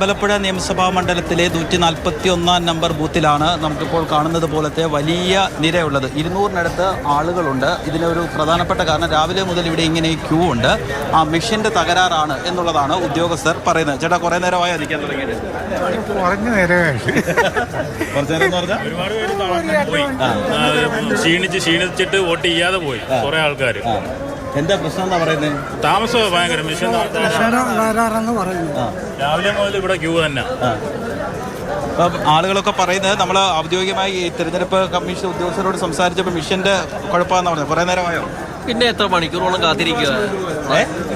അമ്പലപ്പുഴ നിയമസഭാ മണ്ഡലത്തിലെ 141 നമ്പർ ബൂത്തിലാണ് നമുക്കിപ്പോൾ കാണുന്നത് പോലത്തെ വലിയ നിരയുള്ളത്. 200-നടുത്ത് ആളുകളുണ്ട്. ഇതിനൊരു പ്രധാനപ്പെട്ട കാരണം രാവിലെ മുതൽ ഇവിടെ ഇങ്ങനെ ക്യൂ ഉണ്ട്. ആ മെഷീൻ്റെ തകരാറാണ് എന്നുള്ളതാണ് ഉദ്യോഗസ്ഥർ പറയുന്നത്. ചേട്ടാ, കുറേ നേരമായി നിൽക്കാൻ തുടങ്ങിയിട്ട്? കുറഞ്ഞ നേരമേ. കുറച്ച് നേരം എന്ന് പറഞ്ഞാൽ ഒരുപാട് പേര് ക്ഷീണിച്ചിട്ട് വോട്ട് ചെയ്യാതെ പോയി കുറേ ആൾക്കാർ. എന്താ പ്രശ്നം എന്നാ പറയുന്നത്? താമസം ഭയങ്കര മിഷൻ രാവിലെ മുതൽ ഇവിടെ ക്യൂ തന്നെ. അപ്പം ആളുകളൊക്കെ പറയുന്നത് നമ്മൾ ഔദ്യോഗികമായി ഈ തിരഞ്ഞെടുപ്പ് കമ്മീഷൻ ഉദ്യോഗസ്ഥരോട് സംസാരിച്ചപ്പോൾ മിഷന്റെ കുഴപ്പമാണെന്ന് പറഞ്ഞത്. കുറേ നേരമായോ? പിന്നെ എത്ര മണിക്കൂറോളം കാത്തിരിക്കുക?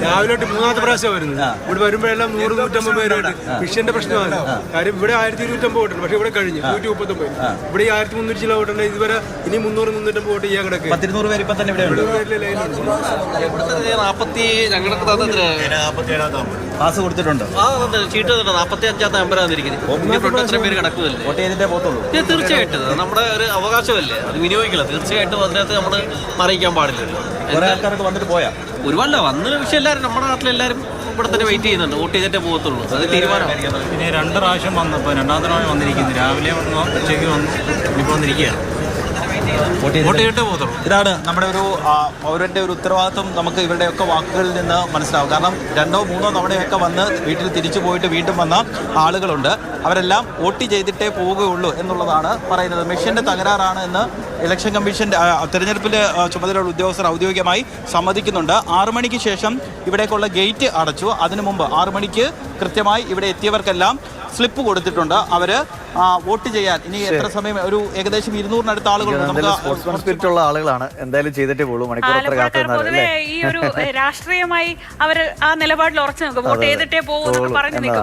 രാവിലെ തൊട്ട് 3ാമത്തെ പ്രാവശ്യം വരുന്നത്. ഇവിടെ വരുമ്പോഴെല്ലാം 100-150 പേരായിട്ട് മിഷന്റെ പ്രശ്നമാണ്. കാര്യം ഇവിടെ 1250 വോട്ടുണ്ട്, പക്ഷെ ഇവിടെ കഴിഞ്ഞു 139. ഇവിടെ 1300 ചില വോട്ടുണ്ട്. ഇതുവരെ ഇനി 300-350 വോട്ട് ചെയ്യാൻ കിടക്കുക. 200 പേര് ഇപ്പം തന്നെ ഇവിടെ ഉണ്ട്. പാസ് കൊടുത്തിട്ടുണ്ട്. ചീട്ട് 45-ാമത്തെ നമ്പറാന്നിരിക്കുന്നത്. എത്രയും പേര് കിടക്കുമല്ലേ? വോട്ട് ചെയ്തിട്ടേ പോകത്തുള്ളൂ. തീർച്ചയായിട്ടും നമ്മുടെ ഒരു അവകാശമല്ലേ, അത് വിനിയോഗിക്കില്ല. തീർച്ചയായിട്ടും അതിനകത്ത് നമ്മൾ അറിയിക്കാൻ പാടില്ലല്ലോ. കുറെ ആൾക്കാരൊക്കെ വന്നിട്ട് പോയാ ഒരുപാട് വന്ന പക്ഷെ എല്ലാവരും നമ്മുടെ നാട്ടിലെല്ലാവരും ഇവിടെ തന്നെ വെയിറ്റ് ചെയ്യുന്നുണ്ട്. വോട്ട് ചെയ്തിട്ടേ പോകത്തുള്ളൂ. അത് തീരുമാനമാണ്. പിന്നെ 2 പ്രാവശ്യം വന്നപ്പോൾ 2ാമത്തെ പ്രാവശ്യം വന്നിരിക്കുന്നു. രാവിലെ വന്നു, ഉച്ചയ്ക്ക് വന്നു, ഇപ്പോൾ വന്നിരിക്കുകയാണ്. വോട്ട് ചെയ്തിട്ടേ പോകത്തുള്ളൂ. ഇതാണ് നമ്മുടെ ഒരു പൗരന്റെ ഒരു ഉത്തരവാദിത്വം. നമുക്ക് ഇവരുടെയൊക്കെ വാക്കുകളിൽ നിന്ന് മനസ്സിലാവും. കാരണം 2ഓ 3ഓ തവണയൊക്കെ വന്ന് വീട്ടിൽ തിരിച്ചു പോയിട്ട് വീണ്ടും വന്ന ആളുകളുണ്ട്. അവരെല്ലാം വോട്ട് ചെയ്തിട്ടേ പോവുകയുള്ളൂ എന്നുള്ളതാണ് പറയുന്നത്. മെഷീൻ്റെ തകരാറാണ് എന്ന് ഇലക്ഷൻ കമ്മീഷൻ്റെ തെരഞ്ഞെടുപ്പിൽ ചുമതലയുള്ള ഉദ്യോഗസ്ഥർ ഔദ്യോഗികമായി സമ്മതിക്കുന്നുണ്ട്. 6 മണിക്ക് ശേഷം ഇവിടേക്കുള്ള ഗേറ്റ് അടച്ചു. അതിനു മുമ്പ് 6 മണിക്ക് കൃത്യമായി ഇവിടെ എത്തിയവർക്കെല്ലാം സ്ലിപ്പ് കൊടുത്തിട്ടുണ്ട്. അവർ വോട്ട് ചെയ്യാൻ ഇനി എത്ര സമയം, ഒരു ഏകദേശം 200-നടുത്ത ആളുകളുണ്ട്. സ്പോർട്സ്മാൻ സ്പിരിറ്റ് ഉള്ള ആളുകളാണ്. എന്തായാലും ചെയ്തിട്ടേ പോകുള്ളൂ. പൊതുവെ ഈ ഒരു രാഷ്ട്രീയമായി അവർ ആ നിലപാടിൽ ഉറച്ചു നിൽക്കും. വോട്ട് ചെയ്തിട്ടേ പോകും പറഞ്ഞു നിൽക്കും.